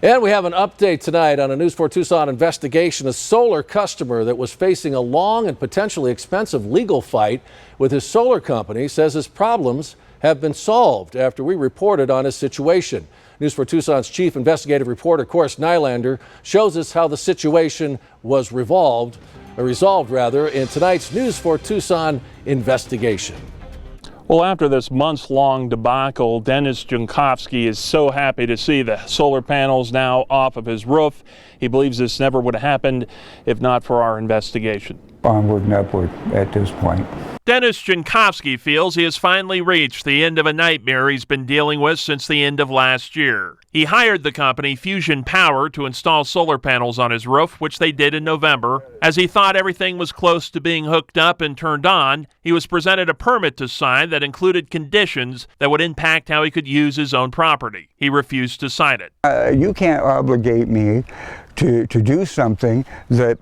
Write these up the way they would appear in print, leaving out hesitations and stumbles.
And we have an update tonight on a News 4 Tucson investigation. A solar customer that was facing a long and potentially expensive legal fight with his solar company says his problems have been solved after we reported on his situation. News 4 Tucson's chief investigative reporter, Corius Nylander, shows us how the situation was resolved in tonight's News 4 Tucson investigation. Well, after this months-long debacle, Dennis Jankowski is so happy to see the solar panels now off of his roof. He believes this never would have happened if not for our investigation. Onward and upward at this point. Dennis Jankowski feels he has finally reached the end of a nightmare he's been dealing with since the end of last year. He hired the company Fusion Power to install solar panels on his roof, which they did in November. As he thought everything was close to being hooked up and turned on, he was presented a permit to sign that included conditions that would impact how he could use his own property. He refused to sign it. You can't obligate me to do something that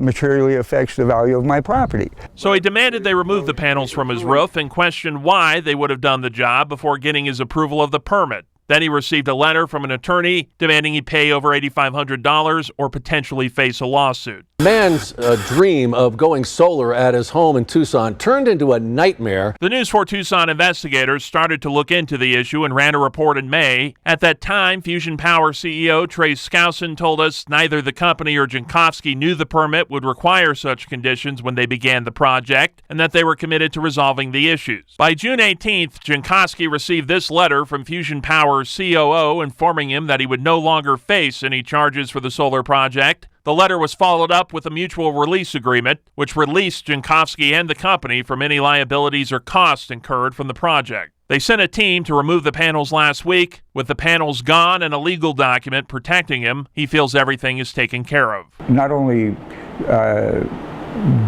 materially affects the value of my property. So he demanded they remove the panels from his roof and questioned why they would have done the job before getting his approval of the permit. Then he received a letter from an attorney demanding he pay over $8,500 or potentially face a lawsuit. The man's dream of going solar at his home in Tucson turned into a nightmare. The News 4 Tucson investigators started to look into the issue and ran a report in May. At that time, Fusion Power CEO Trey Skousen told us neither the company or Jankowski knew the permit would require such conditions when they began the project, and that they were committed to resolving the issues. By June 18th, Jankowski received this letter from Fusion Power's COO informing him that he would no longer face any charges for the solar project. The letter was followed up with a mutual release agreement, which released Jankowski and the company from any liabilities or costs incurred from the project. They sent a team to remove the panels last week. With the panels gone and a legal document protecting him, he feels everything is taken care of. Not only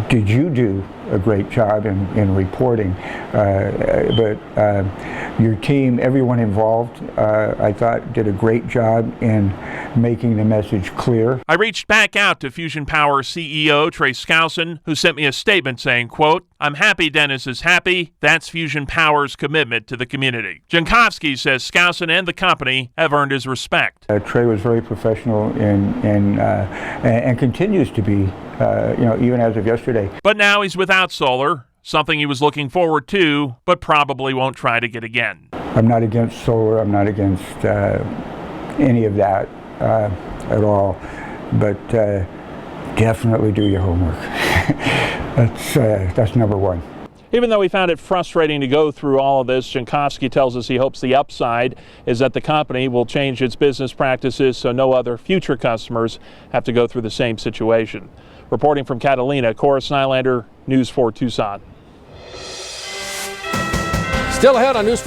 did you do a great job in reporting, but your team, everyone involved, I thought did a great job in making the message clear. I reached back out to Fusion Power CEO Trey Skousen, who sent me a statement saying, quote, "I'm happy Dennis is happy. That's Fusion Power's commitment to the community." Jankowski says Skousen and the company have earned his respect. Trey was very professional and continues to be, even as of yesterday. But now he's without solar, something he was looking forward to, but probably won't try to get again. I'm not against solar. I'm not against any of that at all. But definitely do your homework. That's number one. Even though he found it frustrating to go through all of this, Jankowski tells us he hopes the upside is that the company will change its business practices so no other future customers have to go through the same situation. Reporting from Catalina, Corius Nylander, News 4 Tucson. Still ahead on News 4